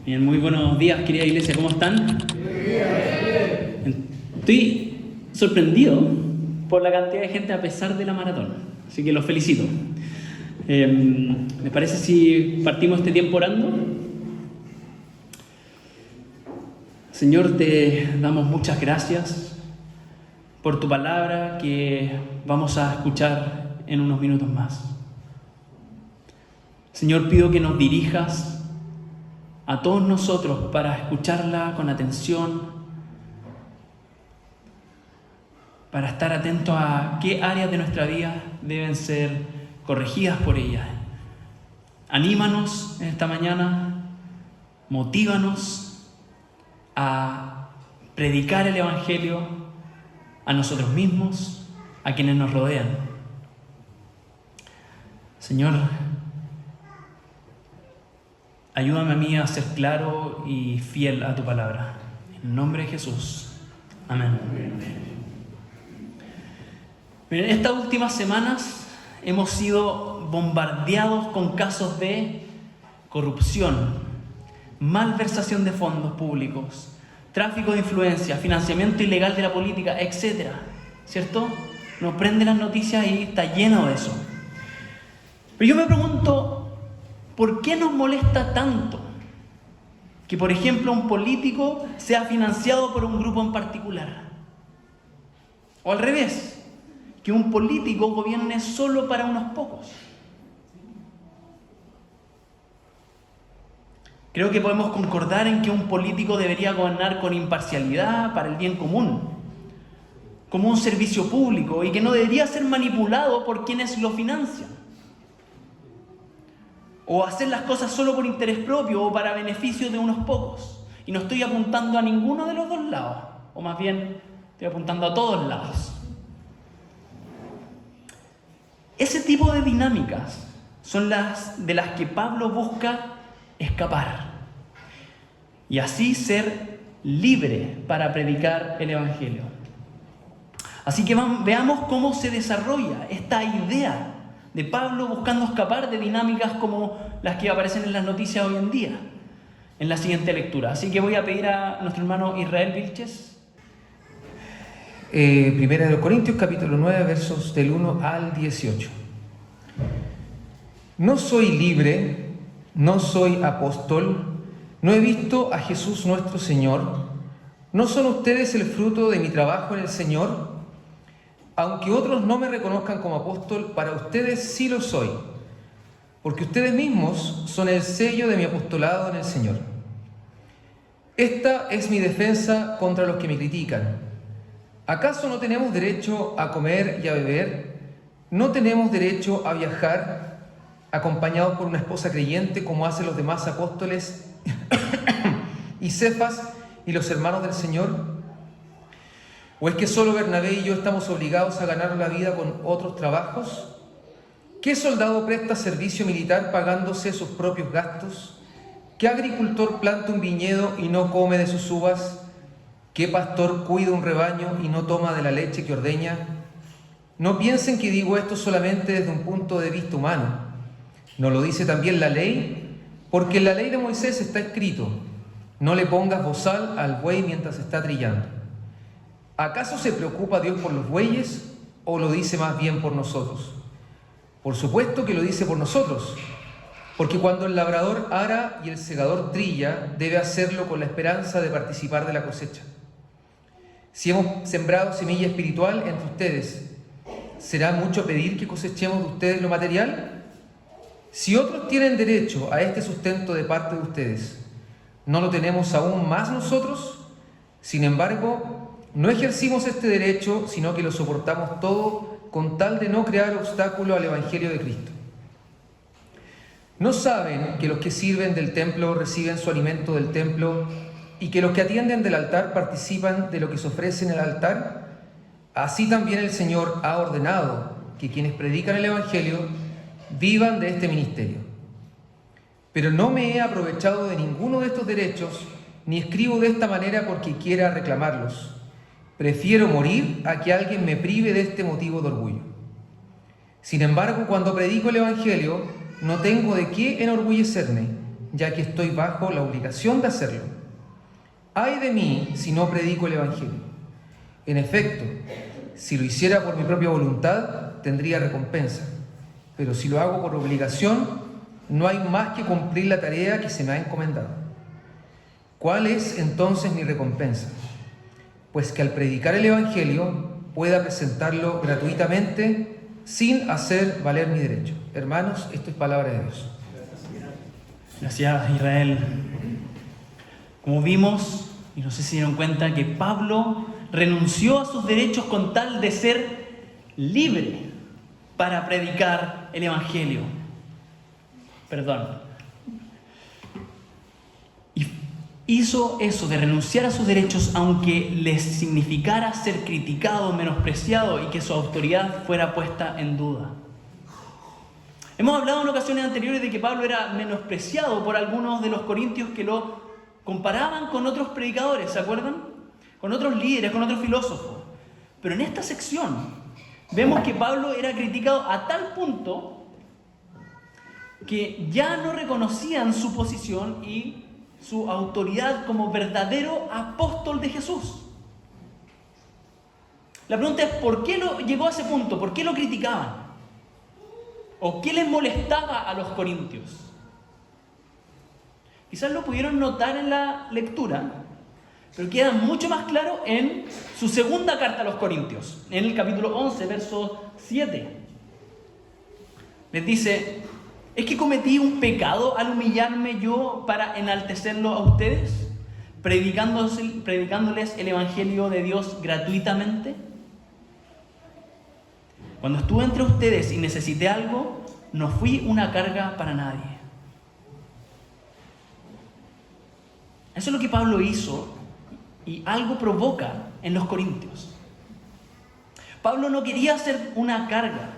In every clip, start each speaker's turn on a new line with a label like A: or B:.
A: Bien, muy buenos días, querida iglesia, ¿cómo están? Estoy sorprendido por la cantidad de gente a pesar de la maratón, así que los felicito. ¿Les parece si partimos este tiempo orando? Señor, te damos muchas gracias por tu palabra que vamos a escuchar en unos minutos más. Señor, pido que nos dirijas a todos nosotros para escucharla con atención, para estar atentos a qué áreas de nuestra vida deben ser corregidas por ella. Anímanos en esta mañana, motívanos a predicar el Evangelio a nosotros mismos, a quienes nos rodean. Señor, ayúdame a mí a ser claro y fiel a tu palabra. En el nombre de Jesús. Amén. Miren, estas últimas semanas hemos sido bombardeados con casos de corrupción, malversación de fondos públicos, tráfico de influencia, financiamiento ilegal de la política, etc. ¿Cierto? Nos prenden las noticias y está lleno de eso. Pero yo me pregunto, ¿por qué nos molesta tanto que, por ejemplo, un político sea financiado por un grupo en particular? O al revés, que un político gobierne solo para unos pocos. Creo que podemos concordar en que un político debería gobernar con imparcialidad para el bien común, como un servicio público, y que no debería ser manipulado por quienes lo financian, o hacer las cosas solo por interés propio o para beneficio de unos pocos. Y no estoy apuntando a ninguno de los dos lados, o más bien estoy apuntando a todos lados. Ese tipo de dinámicas son las de las que Pablo busca escapar y así ser libre para predicar el Evangelio. Así que veamos cómo se desarrolla esta idea de Pablo buscando escapar de dinámicas como las que aparecen en las noticias hoy en día, en la siguiente lectura. Así que voy a pedir a nuestro hermano Israel Vilches.
B: Primera de los Corintios, capítulo 9, versos del 1 al 18. No soy libre, no soy apóstol, no he visto a Jesús nuestro Señor. ¿No son ustedes el fruto de mi trabajo en el Señor? Aunque otros no me reconozcan como apóstol, para ustedes sí lo soy, porque ustedes mismos son el sello de mi apostolado en el Señor. Esta es mi defensa contra los que me critican. ¿Acaso no tenemos derecho a comer y a beber? ¿No tenemos derecho a viajar acompañados por una esposa creyente como hacen los demás apóstoles y Cefas y los hermanos del Señor? ¿O es que solo Bernabé y yo estamos obligados a ganar la vida con otros trabajos? ¿Qué soldado presta servicio militar pagándose sus propios gastos? ¿Qué agricultor planta un viñedo y no come de sus uvas? ¿Qué pastor cuida un rebaño y no toma de la leche que ordeña? No piensen que digo esto solamente desde un punto de vista humano. ¿No lo dice también la ley? Porque en la ley de Moisés está escrito: no le pongas bozal al buey mientras está trillando. ¿Acaso se preocupa Dios por los bueyes o lo dice más bien por nosotros? Por supuesto que lo dice por nosotros, porque cuando el labrador ara y el segador trilla, debe hacerlo con la esperanza de participar de la cosecha. Si hemos sembrado semilla espiritual entre ustedes, ¿será mucho pedir que cosechemos de ustedes lo material? Si otros tienen derecho a este sustento de parte de ustedes, ¿no lo tenemos aún más nosotros? Sin embargo, no ejercimos este derecho, sino que lo soportamos todo con tal de no crear obstáculo al Evangelio de Cristo. ¿No saben que los que sirven del templo reciben su alimento del templo y que los que atienden del altar participan de lo que se ofrece en el altar? Así también el Señor ha ordenado que quienes predican el Evangelio vivan de este ministerio. Pero no me he aprovechado de ninguno de estos derechos, ni escribo de esta manera porque quiera reclamarlos. Prefiero morir a que alguien me prive de este motivo de orgullo. Sin embargo, cuando predico el Evangelio, no tengo de qué enorgullecerme, ya que estoy bajo la obligación de hacerlo. ¡Ay de mí si no predico el Evangelio! En efecto, si lo hiciera por mi propia voluntad, tendría recompensa, pero si lo hago por obligación, no hay más que cumplir la tarea que se me ha encomendado. ¿Cuál es entonces mi recompensa? Pues que al predicar el Evangelio pueda presentarlo gratuitamente sin hacer valer mi derecho. Hermanos, esto es palabra de Dios.
A: Gracias, Israel. Como vimos, y no sé si se dieron cuenta, que Pablo renunció a sus derechos con tal de ser libre para predicar el Evangelio. Y hizo eso de renunciar a sus derechos aunque les significara ser criticado, menospreciado y que su autoridad fuera puesta en duda. Hemos hablado en ocasiones anteriores de que Pablo era menospreciado por algunos de los corintios que lo comparaban con otros predicadores, ¿se acuerdan? Con otros líderes, con otros filósofos. Pero en esta sección vemos que Pablo era criticado a tal punto que ya no reconocían su posición y su autoridad como verdadero apóstol de Jesús. La pregunta es, ¿por qué llegó a ese punto? ¿Por qué lo criticaban? ¿O qué les molestaba a los corintios? Quizás lo pudieron notar en la lectura, pero queda mucho más claro en su segunda carta a los corintios, en el capítulo 11, verso 7. Les dice: ¿es que cometí un pecado al humillarme yo para enaltecerlo a ustedes, predicándoles el Evangelio de Dios gratuitamente? Cuando estuve entre ustedes y necesité algo, no fui una carga para nadie. Eso es lo que Pablo hizo y algo provoca en los corintios. Pablo no quería ser una carga,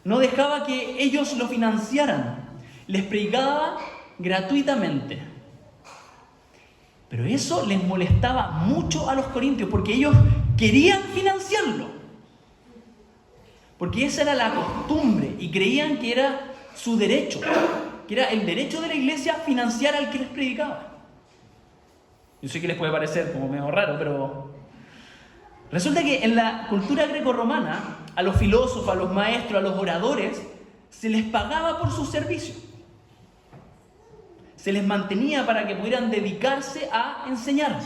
A: no dejaba que ellos lo financiaran, les predicaba gratuitamente. Pero eso les molestaba mucho a los corintios porque ellos querían financiarlo. Porque esa era la costumbre y creían que era su derecho, que era el derecho de la iglesia financiar al que les predicaba. Yo sé que les puede parecer como medio raro, pero resulta que en la cultura grecorromana, a los filósofos, a los maestros, a los oradores, se les pagaba por su servicio. Se les mantenía para que pudieran dedicarse a enseñar.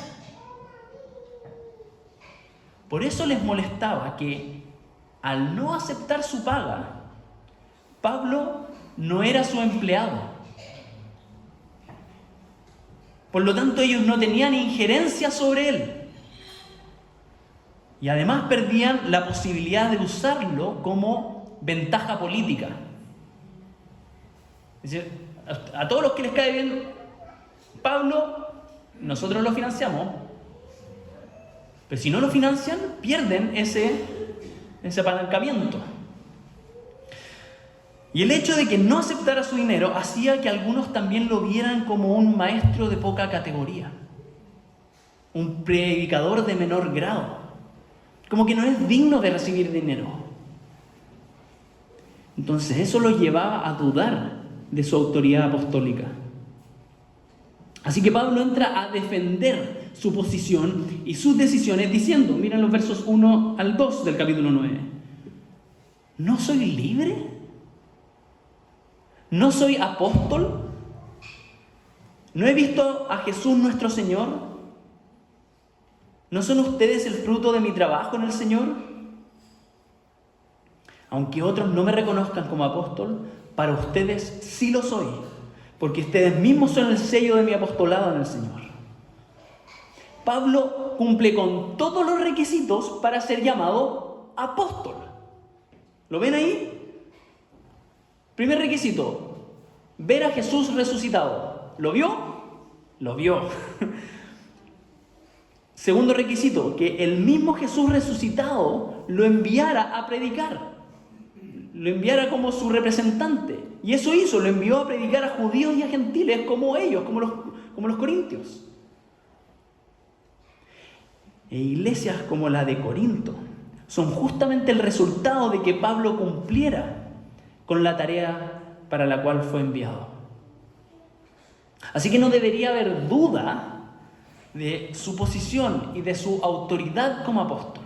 A: Por eso les molestaba que, al no aceptar su paga, Pablo no era su empleado. Por lo tanto, ellos no tenían injerencia sobre él. Y además perdían la posibilidad de usarlo como ventaja política. Es decir, a todos los que les cae bien Pablo, nosotros lo financiamos. Pero si no lo financian, pierden ese apalancamiento. Y el hecho de que no aceptara su dinero hacía que algunos también lo vieran como un maestro de poca categoría, un predicador de menor grado, como que no es digno de recibir dinero. Entonces eso lo llevaba a dudar de su autoridad apostólica. Así que Pablo entra a defender su posición y sus decisiones diciendo, miren los versos 1 al 2 del capítulo 9. ¿No soy libre? ¿No soy apóstol? ¿No he visto a Jesús nuestro Señor? ¿No son ustedes el fruto de mi trabajo en el Señor? Aunque otros no me reconozcan como apóstol, para ustedes sí lo soy, porque ustedes mismos son el sello de mi apostolado en el Señor. Pablo cumple con todos los requisitos para ser llamado apóstol. ¿Lo ven ahí? Primer requisito, ver a Jesús resucitado. ¿Lo vio? Lo vio. Segundo requisito, que el mismo Jesús resucitado lo enviara a predicar. Lo enviara como su representante. Y eso hizo, lo envió a predicar a judíos y a gentiles como ellos, como los corintios. E iglesias como la de Corinto son justamente el resultado de que Pablo cumpliera con la tarea para la cual fue enviado. Así que no debería haber duda de su posición y de su autoridad como apóstol.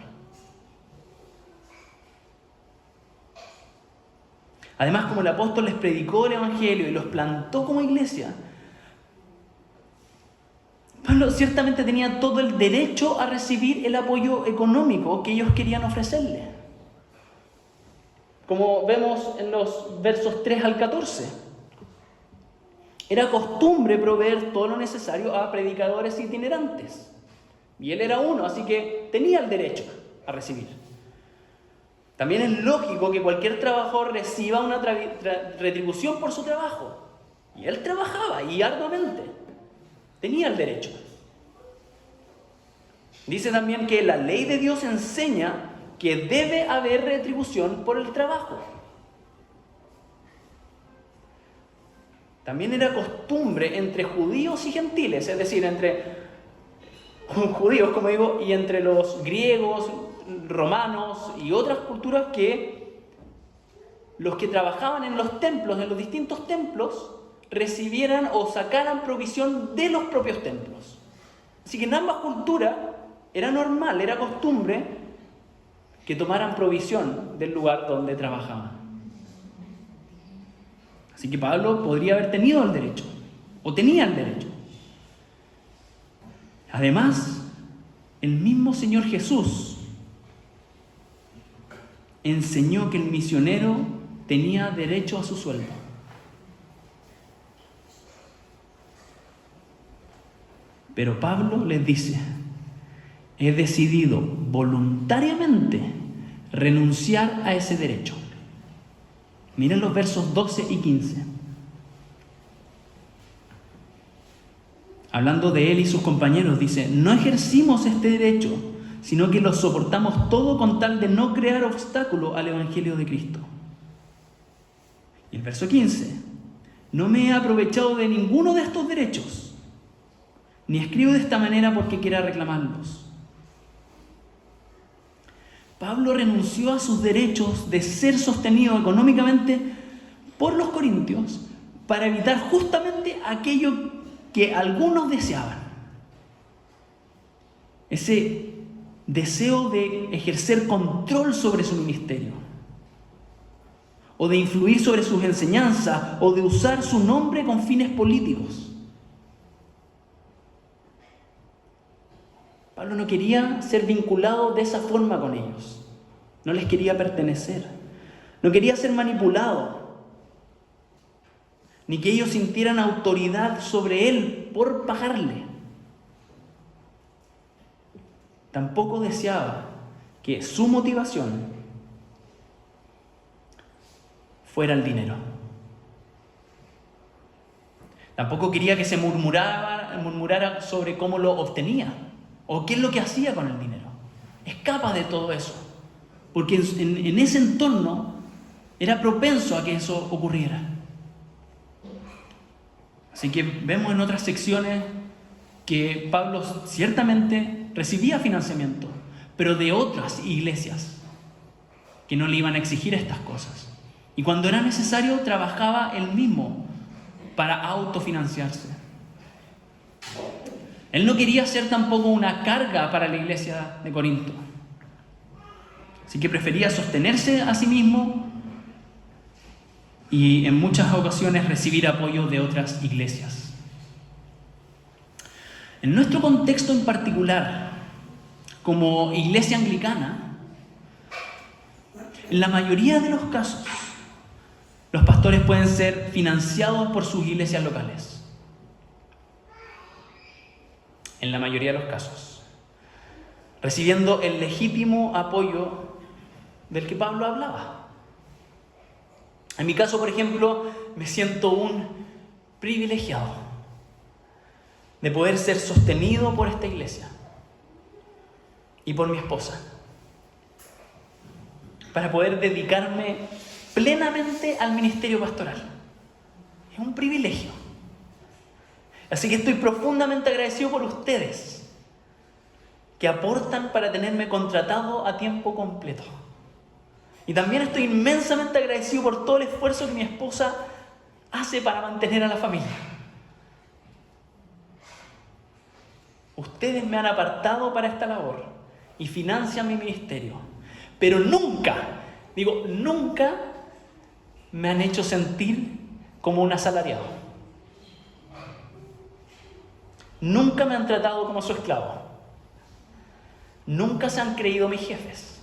A: Además, como el apóstol les predicó el Evangelio y los plantó como iglesia, Pablo ciertamente tenía todo el derecho a recibir el apoyo económico que ellos querían ofrecerle. Como vemos en los versos 3 al 14. Era costumbre proveer todo lo necesario a predicadores itinerantes. Y él era uno, así que tenía el derecho a recibir. También es lógico que cualquier trabajador reciba una retribución por su trabajo. Y él trabajaba, y arduamente. Tenía el derecho. Dice también que la ley de Dios enseña que debe haber retribución por el trabajo. También era costumbre entre judíos y gentiles, es decir, entre judíos, como digo, y entre los griegos, romanos y otras culturas, que los que trabajaban en los templos, en los distintos templos, recibieran o sacaran provisión de los propios templos. Así que en ambas culturas era normal, era costumbre que tomaran provisión del lugar donde trabajaban. Así que Pablo podría haber tenido el derecho, o tenía el derecho. Además, el mismo Señor Jesús enseñó que el misionero tenía derecho a su sueldo. Pero Pablo les dice: he decidido voluntariamente renunciar a ese derecho. Miren los versos 12 y 15. Hablando de él y sus compañeros, dice: no ejercimos este derecho, sino que lo soportamos todo con tal de no crear obstáculo al Evangelio de Cristo. Y el verso 15: no me he aprovechado de ninguno de estos derechos, ni escribo de esta manera porque quiera reclamarlos. Pablo renunció a sus derechos de ser sostenido económicamente por los corintios para evitar justamente aquello que algunos deseaban. Ese deseo de ejercer control sobre su ministerio, o de influir sobre sus enseñanzas, o de usar su nombre con fines políticos. Pablo no quería ser vinculado de esa forma con ellos. No les quería pertenecer. No quería ser manipulado. Ni que ellos sintieran autoridad sobre él por pagarle. Tampoco deseaba que su motivación fuera el dinero. Tampoco quería que se murmurara sobre cómo lo obtenía o qué es lo que hacía con el dinero. Escapa de todo eso, porque en ese entorno era propenso a que eso ocurriera. Así que vemos en otras secciones que Pablo ciertamente recibía financiamiento, pero de otras iglesias que no le iban a exigir estas cosas. Y cuando era necesario, trabajaba él mismo para autofinanciarse. Él no quería ser tampoco una carga para la iglesia de Corinto. Así que prefería sostenerse a sí mismo y en muchas ocasiones recibir apoyo de otras iglesias. En nuestro contexto en particular, como iglesia anglicana, en la mayoría de los casos, los pastores pueden ser financiados por sus iglesias locales. En la mayoría de los casos, recibiendo el legítimo apoyo del que Pablo hablaba. En mi caso, por ejemplo, me siento un privilegiado de poder ser sostenido por esta iglesia y por mi esposa, para poder dedicarme plenamente al ministerio pastoral. Es un privilegio. Así que estoy profundamente agradecido por ustedes que aportan para tenerme contratado a tiempo completo. Y también estoy inmensamente agradecido por todo el esfuerzo que mi esposa hace para mantener a la familia. Ustedes me han apartado para esta labor y financian mi ministerio, pero nunca me han hecho sentir como un asalariado. Nunca me han tratado como su esclavo. Nunca se han creído mis jefes.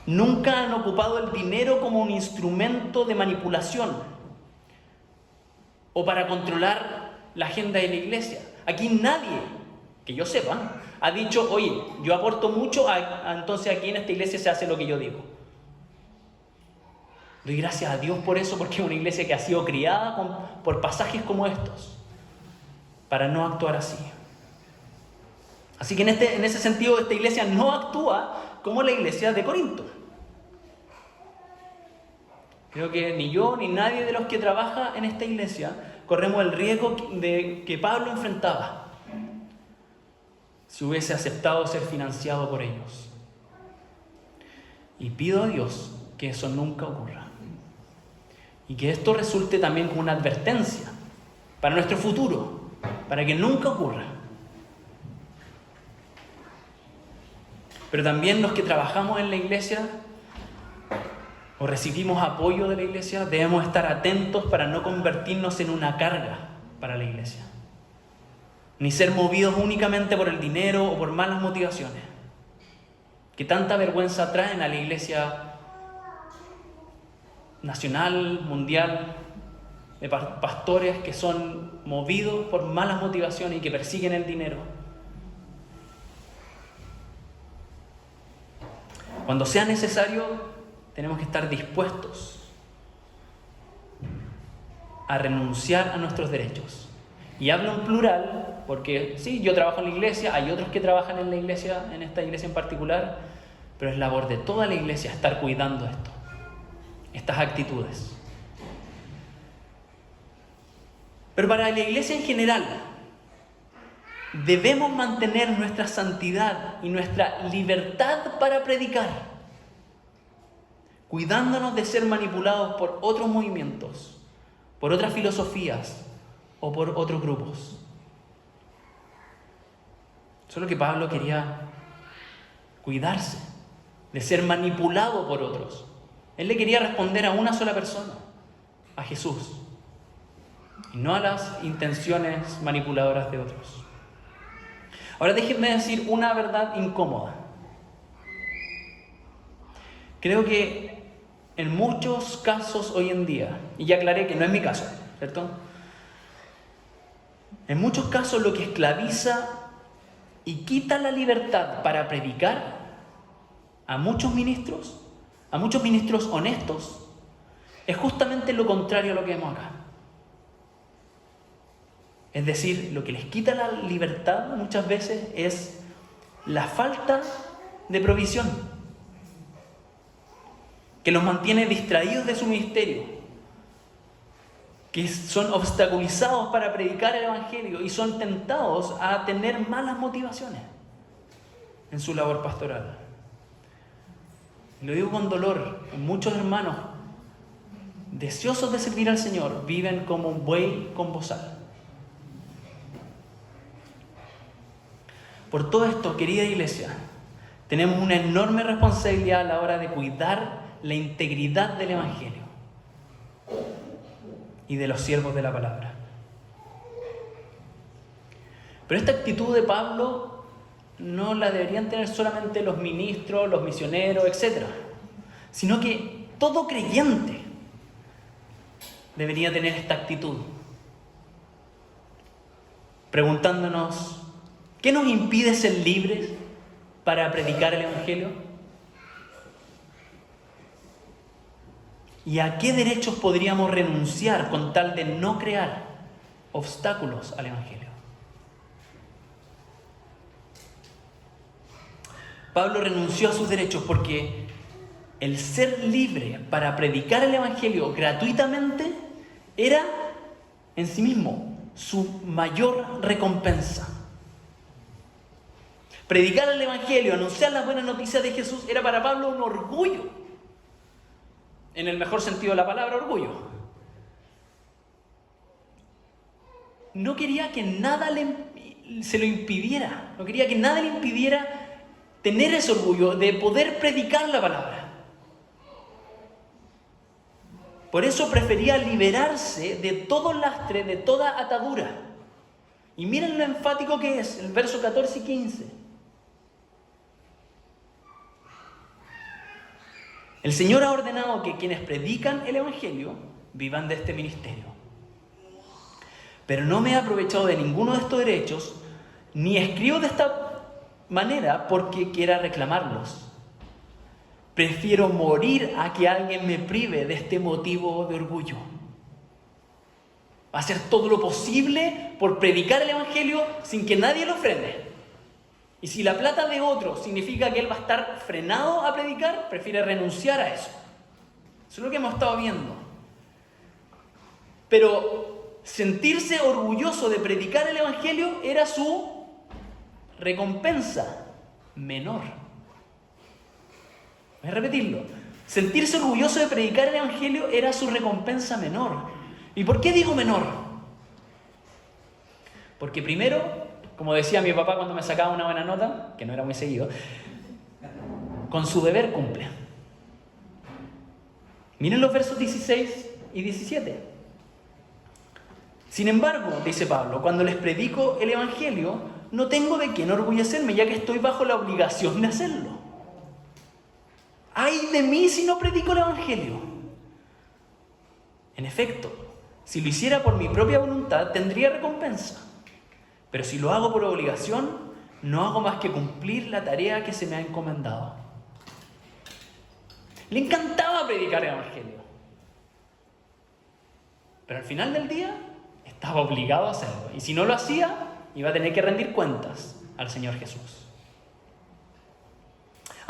A: Nunca han ocupado el dinero como un instrumento de manipulación o para controlar la agenda de la iglesia. Aquí nadie, que yo sepa, ha dicho, oye, yo aporto mucho, entonces aquí en esta iglesia se hace lo que yo digo. Doy gracias a Dios por eso, porque es una iglesia que ha sido criada por pasajes como estos, para no actuar así. Así que en ese sentido, esta iglesia no actúa como la iglesia de Corinto. Creo que ni yo ni nadie de los que trabaja en esta iglesia corremos el riesgo que Pablo enfrentaba si hubiese aceptado ser financiado por ellos. Y pido a Dios que eso nunca ocurra. Y que esto resulte también como una advertencia para nuestro futuro, para que nunca ocurra. Pero también los que trabajamos en la iglesia o recibimos apoyo de la iglesia, debemos estar atentos para no convertirnos en una carga para la iglesia, ni ser movidos únicamente por el dinero o por malas motivaciones, que tanta vergüenza traen a la iglesia nacional, mundial, de pastores que son movidos por malas motivaciones y que persiguen el dinero. Cuando sea necesario, tenemos que estar dispuestos a renunciar a nuestros derechos. Y hablo en plural, porque sí, yo trabajo en la iglesia, hay otros que trabajan en la iglesia, en esta iglesia en particular, pero es labor de toda la iglesia estar cuidando esto, estas actitudes. Pero para la iglesia en general, debemos mantener nuestra santidad y nuestra libertad para predicar, cuidándonos de ser manipulados por otros movimientos, por otras filosofías o por otros grupos. Solo que Pablo quería cuidarse de ser manipulado por otros. Él le quería responder a una sola persona, a Jesús, y no a las intenciones manipuladoras de otros. Ahora déjenme decir una verdad incómoda. Creo que en muchos casos hoy en día, y ya aclaré que no es mi caso, ¿cierto? En muchos casos lo que esclaviza y quita la libertad para predicar a muchos ministros honestos, es justamente lo contrario a lo que vemos acá. Es decir, lo que les quita la libertad muchas veces es la falta de provisión, que los mantiene distraídos de su ministerio, que son obstaculizados para predicar el Evangelio y son tentados a tener malas motivaciones en su labor pastoral. Lo digo con dolor, muchos hermanos deseosos de servir al Señor viven como un buey con bozal. Por todo esto, querida iglesia, tenemos una enorme responsabilidad a la hora de cuidar la integridad del Evangelio y de los siervos de la palabra. Pero esta actitud de Pablo no la deberían tener solamente los ministros, los misioneros, etc., sino que todo creyente debería tener esta actitud, preguntándonos: ¿qué nos impide ser libres para predicar el Evangelio? ¿Y a qué derechos podríamos renunciar con tal de no crear obstáculos al Evangelio? Pablo renunció a sus derechos porque el ser libre para predicar el Evangelio gratuitamente era en sí mismo su mayor recompensa. Predicar el Evangelio, anunciar las buenas noticias de Jesús, era para Pablo un orgullo. En el mejor sentido de la palabra, orgullo. No quería que nada se lo impidiera. No quería que nada le impidiera tener ese orgullo de poder predicar la palabra. Por eso prefería liberarse de todo lastre, de toda atadura. Y miren lo enfático que es, el verso 14 y 15. El Señor ha ordenado que quienes predican el Evangelio vivan de este ministerio. Pero no me he aprovechado de ninguno de estos derechos, ni escribo de esta manera porque quiera reclamarlos. Prefiero morir a que alguien me prive de este motivo de orgullo. Va a hacer todo lo posible por predicar el Evangelio sin que nadie lo frene. Y si la plata de otro significa que él va a estar frenado a predicar, prefiere renunciar a eso. Eso es lo que hemos estado viendo. Pero sentirse orgulloso de predicar el Evangelio era su recompensa menor. Voy a repetirlo. Sentirse orgulloso de predicar el Evangelio era su recompensa menor. ¿Y por qué digo menor? Porque primero, como decía mi papá cuando me sacaba una buena nota, que no era muy seguido, con su deber cumple. Miren los versos 16 y 17. Sin embargo, dice Pablo, cuando les predico el Evangelio, no tengo de qué enorgullecerme, ya que estoy bajo la obligación de hacerlo. ¡Ay de mí si no predico el Evangelio! En efecto, si lo hiciera por mi propia voluntad, tendría recompensa. Pero si lo hago por obligación, no hago más que cumplir la tarea que se me ha encomendado. Le encantaba predicar el Evangelio. Pero al final del día, estaba obligado a hacerlo. Y si no lo hacía, iba a tener que rendir cuentas al Señor Jesús.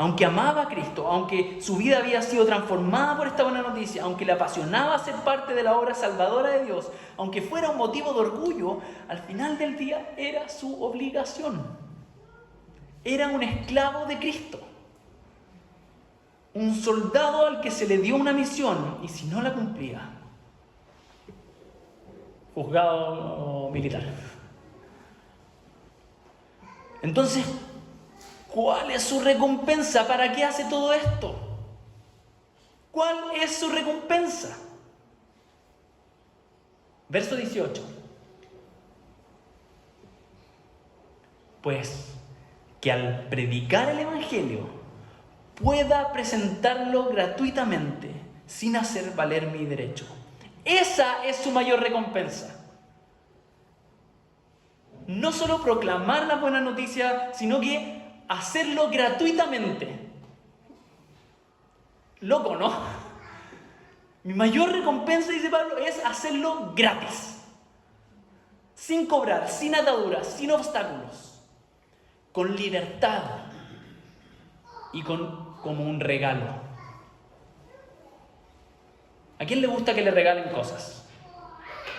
A: Aunque amaba a Cristo, aunque su vida había sido transformada por esta buena noticia, aunque le apasionaba ser parte de la obra salvadora de Dios, aunque fuera un motivo de orgullo, al final del día era su obligación. Era un esclavo de Cristo. Un soldado al que se le dio una misión y si no la cumplía, juzgado militar. Entonces, ¿cuál es su recompensa? ¿Para qué hace todo esto? ¿Cuál es su recompensa? Verso 18. Pues que al predicar el Evangelio pueda presentarlo gratuitamente sin hacer valer mi derecho. Esa es su mayor recompensa. No solo proclamar la buena noticia, sino que hacerlo gratuitamente. Loco, ¿no? Mi mayor recompensa, dice Pablo, es hacerlo gratis. Sin cobrar, sin ataduras, sin obstáculos. Con libertad. Y como un regalo. ¿A quién le gusta que le regalen cosas?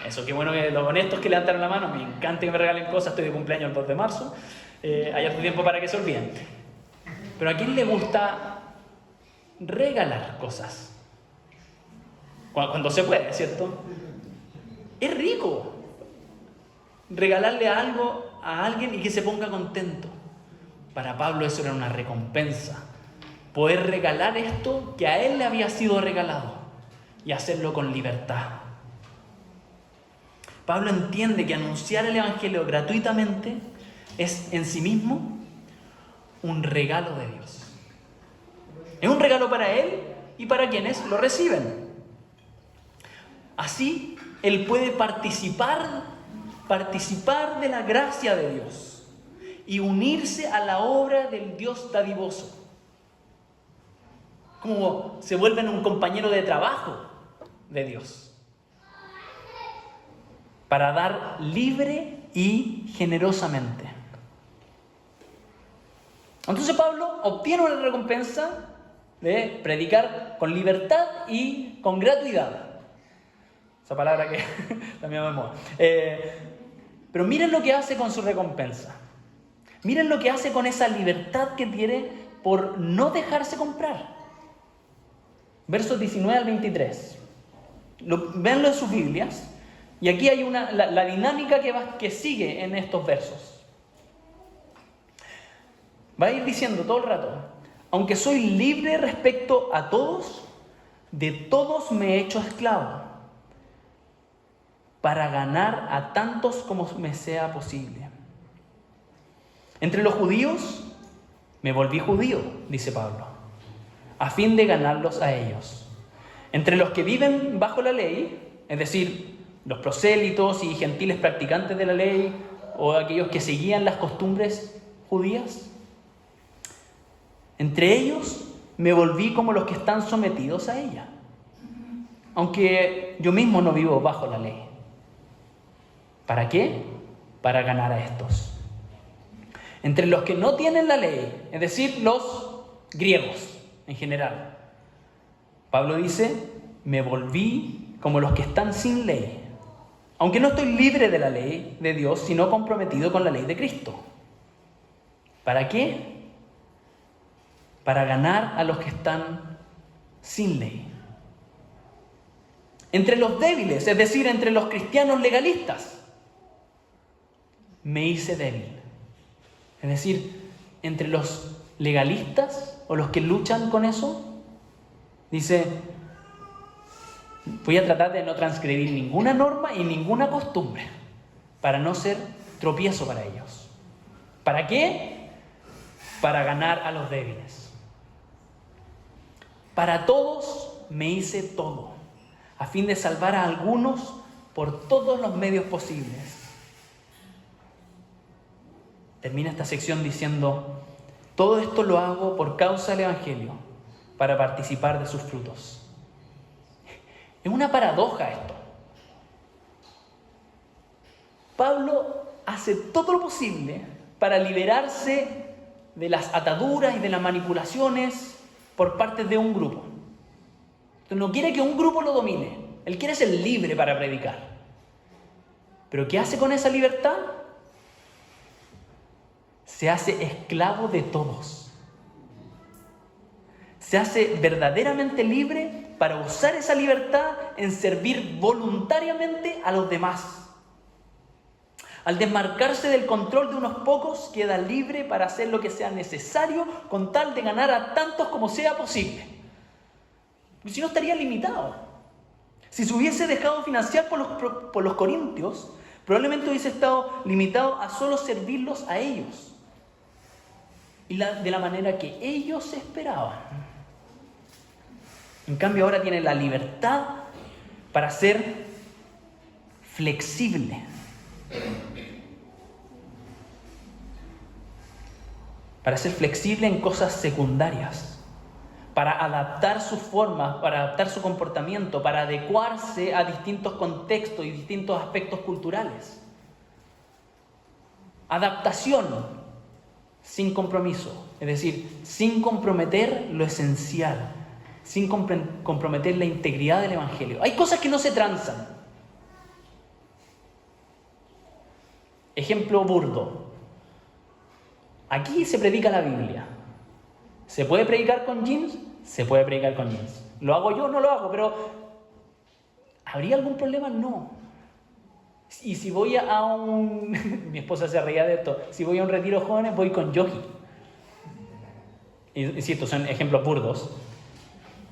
A: Eso, qué bueno que los honestos que levantaron la mano. Me encanta que me regalen cosas. Estoy de cumpleaños el 2 de marzo. Hay harto tiempo para que se olviden. Pero ¿a quién le gusta regalar cosas? Cuando se puede, ¿cierto? Es rico regalarle algo a alguien y que se ponga contento. Para Pablo eso era una recompensa. Poder regalar esto que a él le había sido regalado y hacerlo con libertad. Pablo entiende que anunciar el Evangelio gratuitamente es en sí mismo un regalo de Dios. Es un regalo para él y para quienes lo reciben. Así, él puede participar de la gracia de Dios y unirse a la obra del Dios dadivoso. Como se vuelven un compañero de trabajo de Dios. Para dar libre y generosamente. Entonces Pablo obtiene una recompensa de predicar con libertad y con gratuidad. Esa palabra que también me mola. Pero miren lo que hace con su recompensa. Miren lo que hace con esa libertad que tiene por no dejarse comprar. Versos 19 al 23. Véanlo en sus Biblias. Y aquí hay la dinámica que sigue en estos versos. Va a ir diciendo todo el rato, aunque soy libre respecto a todos, de todos me he hecho esclavo, para ganar a tantos como me sea posible. Entre los judíos me volví judío, dice Pablo, a fin de ganarlos a ellos. Entre los que viven bajo la ley, es decir, los prosélitos y gentiles practicantes de la ley, o aquellos que seguían las costumbres judías, entre ellos me volví como los que están sometidos a ella, aunque yo mismo no vivo bajo la ley. ¿Para qué? Para ganar a estos. Entre los que no tienen la ley, es decir, los griegos en general, Pablo dice, me volví como los que están sin ley, aunque no estoy libre de la ley de Dios, sino comprometido con la ley de Cristo. ¿Para qué? Para ganar a los que están sin ley. Entre los débiles, es decir, entre los cristianos legalistas, me hice débil. Es decir, entre los legalistas o los que luchan con eso, dice, voy a tratar de no transgredir ninguna norma y ninguna costumbre para no ser tropiezo para ellos. ¿Para qué? Para ganar a los débiles. Para todos me hice todo, a fin de salvar a algunos por todos los medios posibles. Termina esta sección diciendo, todo esto lo hago por causa del Evangelio, para participar de sus frutos. Es una paradoja esto. Pablo hace todo lo posible para liberarse de las ataduras y de las manipulaciones por parte de un grupo. Entonces no quiere que un grupo lo domine. Él quiere ser libre para predicar. ¿Pero qué hace con esa libertad? Se hace esclavo de todos. Se hace verdaderamente libre para usar esa libertad en servir voluntariamente a los demás. Al desmarcarse del control de unos pocos, queda libre para hacer lo que sea necesario con tal de ganar a tantos como sea posible. Y si no, estaría limitado. Si se hubiese dejado financiar por los corintios, probablemente hubiese estado limitado a solo servirlos a ellos. Y de la manera que ellos esperaban. En cambio, ahora tiene la libertad para ser flexible. Para ser flexible en cosas secundarias, para adaptar su forma, para adaptar su comportamiento, para adecuarse a distintos contextos y distintos aspectos culturales. Adaptación sin compromiso, es decir, sin comprometer lo esencial, sin comprometer la integridad del Evangelio. Hay cosas que no se transan. Ejemplo burdo. Aquí se predica la Biblia. ¿Se puede predicar con jeans? Se puede predicar con jeans. ¿Lo hago yo? No lo hago, pero ¿habría algún problema? No. Y si voy a un... Mi esposa se reía de esto. Si voy a un retiro de jóvenes, voy con jockey. Y sí, estos son ejemplos burdos.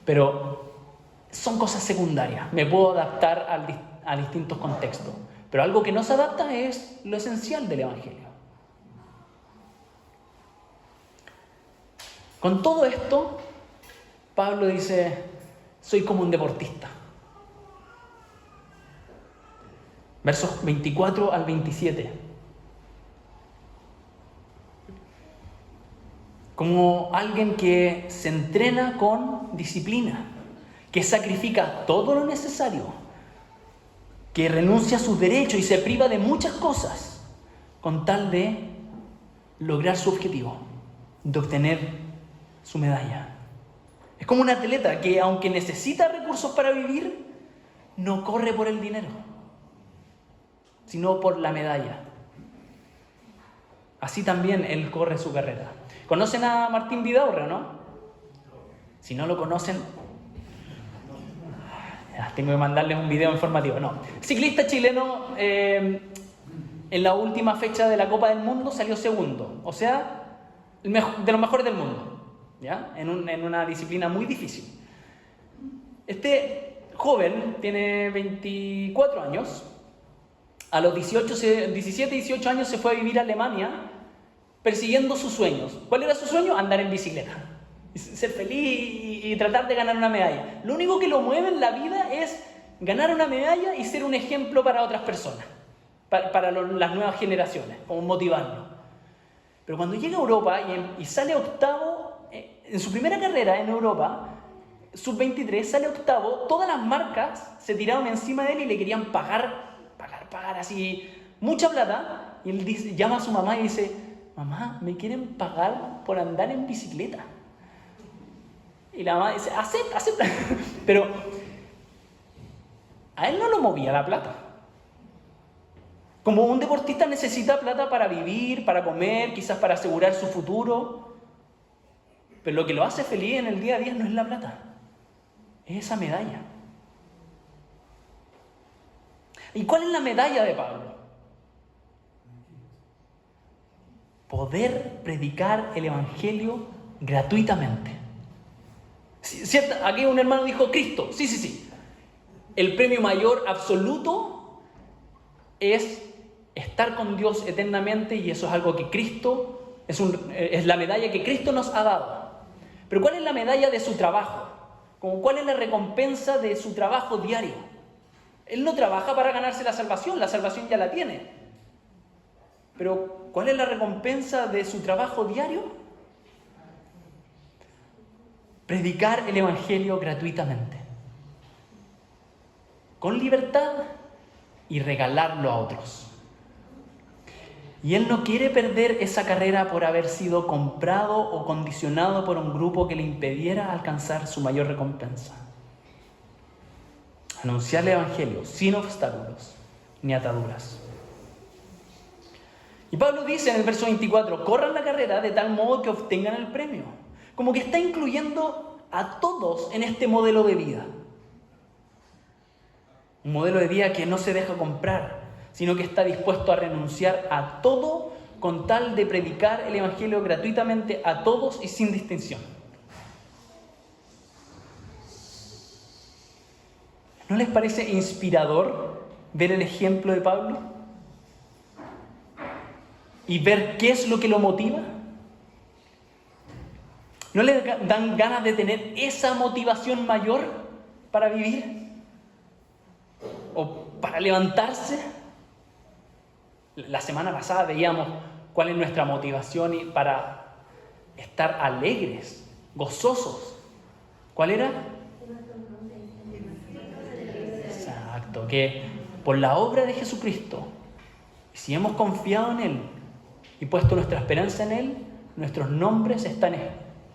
A: Pero son cosas secundarias. Me puedo adaptar a distintos contextos. Pero algo que no se adapta es lo esencial del Evangelio. Con todo esto, Pablo dice, soy como un deportista. Versos 24 al 27. Como alguien que se entrena con disciplina, que sacrifica todo lo necesario, que renuncia a sus derechos y se priva de muchas cosas con tal de lograr su objetivo, de obtener su medalla. Es como un atleta que, aunque necesita recursos para vivir, no corre por el dinero, sino por la medalla. Así también él corre su carrera. ¿Conocen a Martín Vidaurre, no? Si no lo conocen, tengo que mandarles un video informativo. No. Ciclista chileno, en la última fecha de la Copa del Mundo salió segundo. O sea, de los mejores del mundo, ¿ya? En una disciplina muy difícil. Este joven tiene 24 años. A los 17, 18 años se fue a vivir a Alemania persiguiendo sus sueños. ¿Cuál era su sueño? Andar en bicicleta. Ser feliz y tratar de ganar una medalla. Lo único que lo mueve en la vida es ganar una medalla y ser un ejemplo para otras personas, para las nuevas generaciones, como motivarlo. Pero cuando llega a Europa y sale octavo, en su primera carrera en Europa, sub-23, sale octavo, todas las marcas se tiraron encima de él y le querían pagar así mucha plata. Y él llama a su mamá y dice: mamá, me quieren pagar por andar en bicicleta. Y la mamá dice: acepta. Pero a él no lo movía la plata. Como un deportista necesita plata para vivir, para comer, quizás para asegurar su futuro. Pero lo que lo hace feliz en el día a día no es la plata, es esa medalla. ¿Y cuál es la medalla de Pablo? Poder predicar el Evangelio gratuitamente. ¿Cierto? Aquí un hermano dijo Cristo. Sí. El premio mayor absoluto es estar con Dios eternamente, y eso es algo que Cristo, es la medalla que Cristo nos ha dado. Pero ¿cuál es la medalla de su trabajo? ¿Cuál es la recompensa de su trabajo diario? Él no trabaja para ganarse la salvación ya la tiene. Pero ¿cuál es la recompensa de su trabajo diario? Predicar el Evangelio gratuitamente, con libertad, y regalarlo a otros. Y él no quiere perder esa carrera por haber sido comprado o condicionado por un grupo que le impidiera alcanzar su mayor recompensa. Anunciar el Evangelio sin obstáculos ni ataduras. Y Pablo dice en el verso 24: corran la carrera de tal modo que obtengan el premio. Como que está incluyendo a todos en este modelo de vida. Un modelo de vida que no se deja comprar, sino que está dispuesto a renunciar a todo con tal de predicar el Evangelio gratuitamente a todos y sin distinción. ¿No les parece inspirador ver el ejemplo de Pablo? Y ver qué es lo que lo motiva. ¿No les dan ganas de tener esa motivación mayor para vivir? ¿O para levantarse? La semana pasada veíamos cuál es nuestra motivación para estar alegres, gozosos. ¿Cuál era? Exacto, que por la obra de Jesucristo, si hemos confiado en Él y puesto nuestra esperanza en Él, nuestros nombres están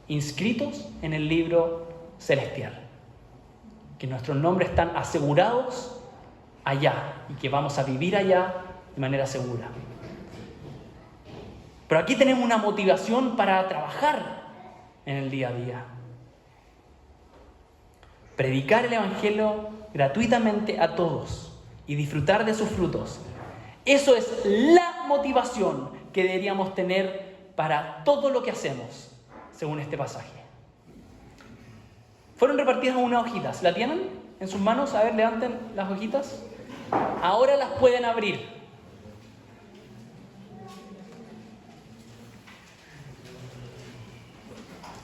A: inscritos en el libro celestial. Que nuestros nombres están asegurados allá y que vamos a vivir allá de manera segura. Pero aquí tenemos una motivación para trabajar en el día a día. Predicar el Evangelio gratuitamente a todos y disfrutar de sus frutos. Eso es la motivación que deberíamos tener para todo lo que hacemos, según este pasaje. Fueron repartidas unas hojitas. ¿La tienen en sus manos? A ver, levanten las hojitas. Ahora las pueden abrir.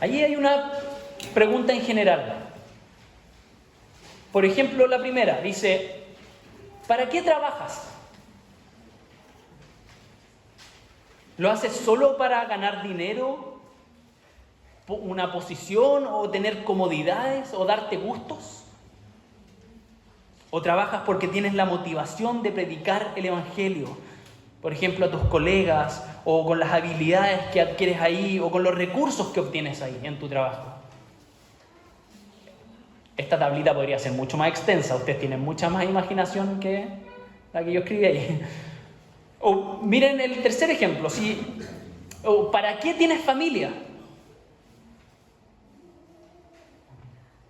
A: Allí hay una pregunta en general. Por ejemplo, la primera dice: ¿para qué trabajas? ¿Lo haces solo para ganar dinero, una posición, o tener comodidades, o darte gustos? ¿O trabajas porque tienes la motivación de predicar el Evangelio? Por ejemplo, a tus colegas, o con las habilidades que adquieres ahí, o con los recursos que obtienes ahí en tu trabajo. Esta tablita podría ser mucho más extensa. Ustedes tienen mucha más imaginación que la que yo escribí ahí. O miren el tercer ejemplo. ¿Para qué tienes familia?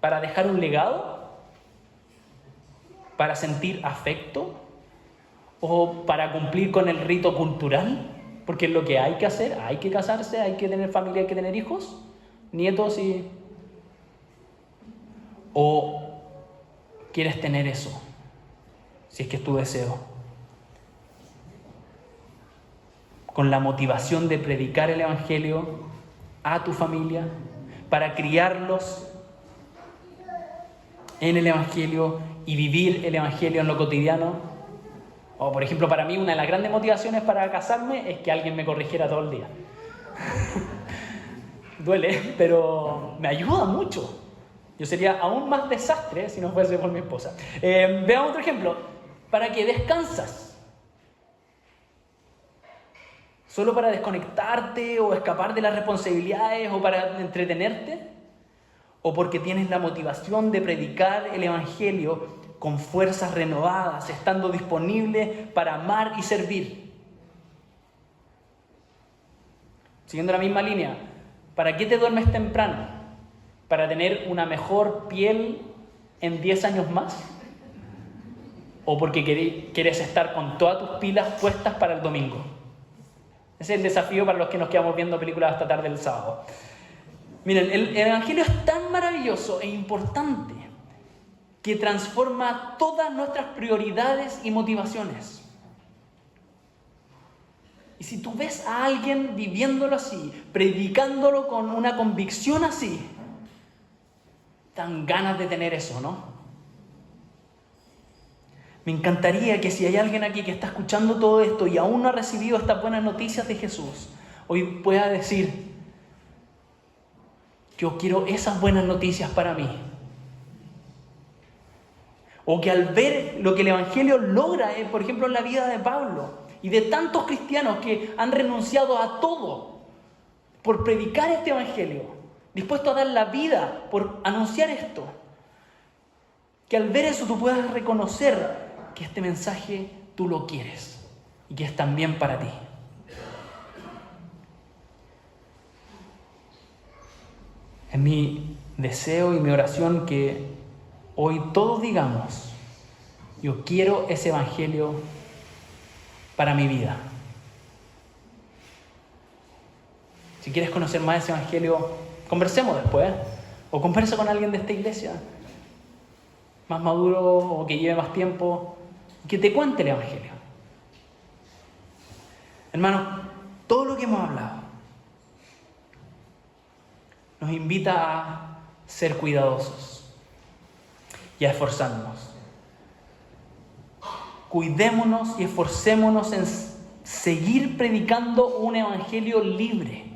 A: ¿Para dejar un legado? ¿Para sentir afecto? ¿O para cumplir con el rito cultural? porque es lo que hay que hacer, hay que casarse, hay que tener familia, hay que tener hijos, nietos y... ¿O quieres tener eso? Si es que es tu deseo. Con la motivación de predicar el Evangelio a tu familia, para criarlos en el Evangelio y vivir el Evangelio en lo cotidiano. O, por ejemplo, para mí una de las grandes motivaciones para casarme es que alguien me corrigiera todo el día. Duele, pero me ayuda mucho. Yo sería aún más desastre si no fuese por mi esposa. Veamos otro ejemplo. ¿Para qué descansas? ¿Solo para desconectarte o escapar de las responsabilidades o para entretenerte? ¿O porque tienes la motivación de predicar el Evangelio con fuerzas renovadas, estando disponible para amar y servir? Siguiendo la misma línea, ¿para qué te duermes temprano? ¿Para tener una mejor piel en 10 años más? ¿O porque quieres estar con todas tus pilas puestas para el domingo? Ese es el desafío para los que nos quedamos viendo películas hasta tarde el sábado. Miren, el Evangelio es tan maravilloso e importante que transforma todas nuestras prioridades y motivaciones. Y si tú ves a alguien viviéndolo así, predicándolo con una convicción así, dan ganas de tener eso, ¿no? Me encantaría que si hay alguien aquí que está escuchando todo esto y aún no ha recibido estas buenas noticias de Jesús, hoy pueda decir: yo quiero esas buenas noticias para mí. O que al ver lo que el Evangelio logra, por ejemplo, en la vida de Pablo y de tantos cristianos que han renunciado a todo por predicar este Evangelio, dispuestos a dar la vida por anunciar esto, que al ver eso tú puedas reconocer que este mensaje tú lo quieres y que es también para ti. Es mi deseo y mi oración que hoy todos digamos: yo quiero ese Evangelio para mi vida. Si quieres conocer más ese Evangelio, conversemos después, o conversa con alguien de esta iglesia más maduro o que lleve más tiempo, que te cuente el Evangelio. Hermanos, todo lo que hemos hablado nos invita a ser cuidadosos y a esforzarnos. Cuidémonos y esforcémonos en seguir predicando un Evangelio libre,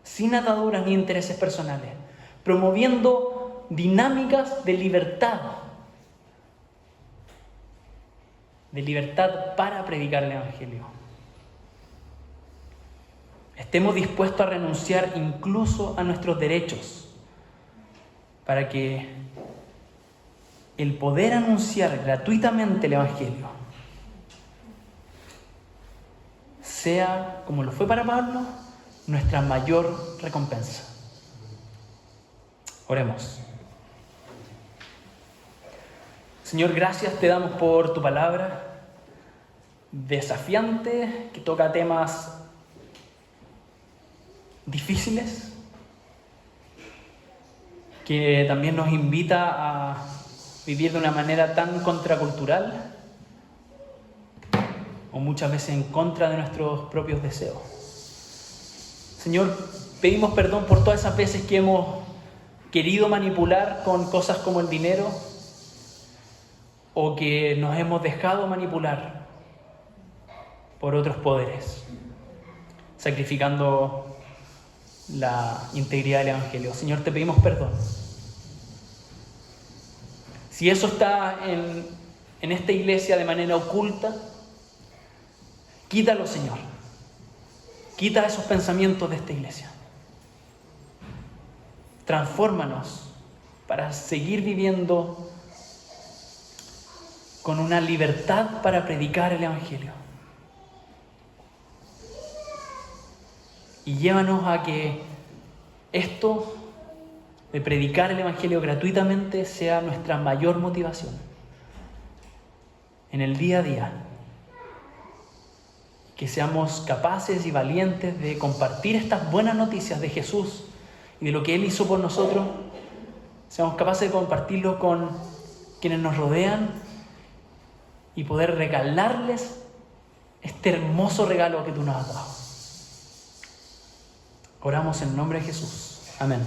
A: sin ataduras ni intereses personales, promoviendo dinámicas de libertad para predicar el Evangelio. Estemos dispuestos a renunciar incluso a nuestros derechos para que el poder anunciar gratuitamente el Evangelio sea, como lo fue para Pablo, nuestra mayor recompensa. Oremos. Señor, gracias te damos por tu palabra desafiante, que toca temas difíciles, que también nos invita a vivir de una manera tan contracultural o muchas veces en contra de nuestros propios deseos. Señor, pedimos perdón por todas esas veces que hemos querido manipular con cosas como el dinero, o que nos hemos dejado manipular por otros poderes, sacrificando la integridad del Evangelio. Señor, te pedimos perdón. Si eso está en esta iglesia de manera oculta, quítalo, Señor. Quita esos pensamientos de esta iglesia. Transfórmanos para seguir viviendo con una libertad para predicar el Evangelio. Y llévanos a que esto de predicar el Evangelio gratuitamente sea nuestra mayor motivación en el día a día. que seamos capaces y valientes de compartir estas buenas noticias de Jesús y de lo que Él hizo por nosotros. Seamos capaces de compartirlo con quienes nos rodean y poder regalarles este hermoso regalo que tú nos has dado. Oramos en nombre de Jesús. Amén.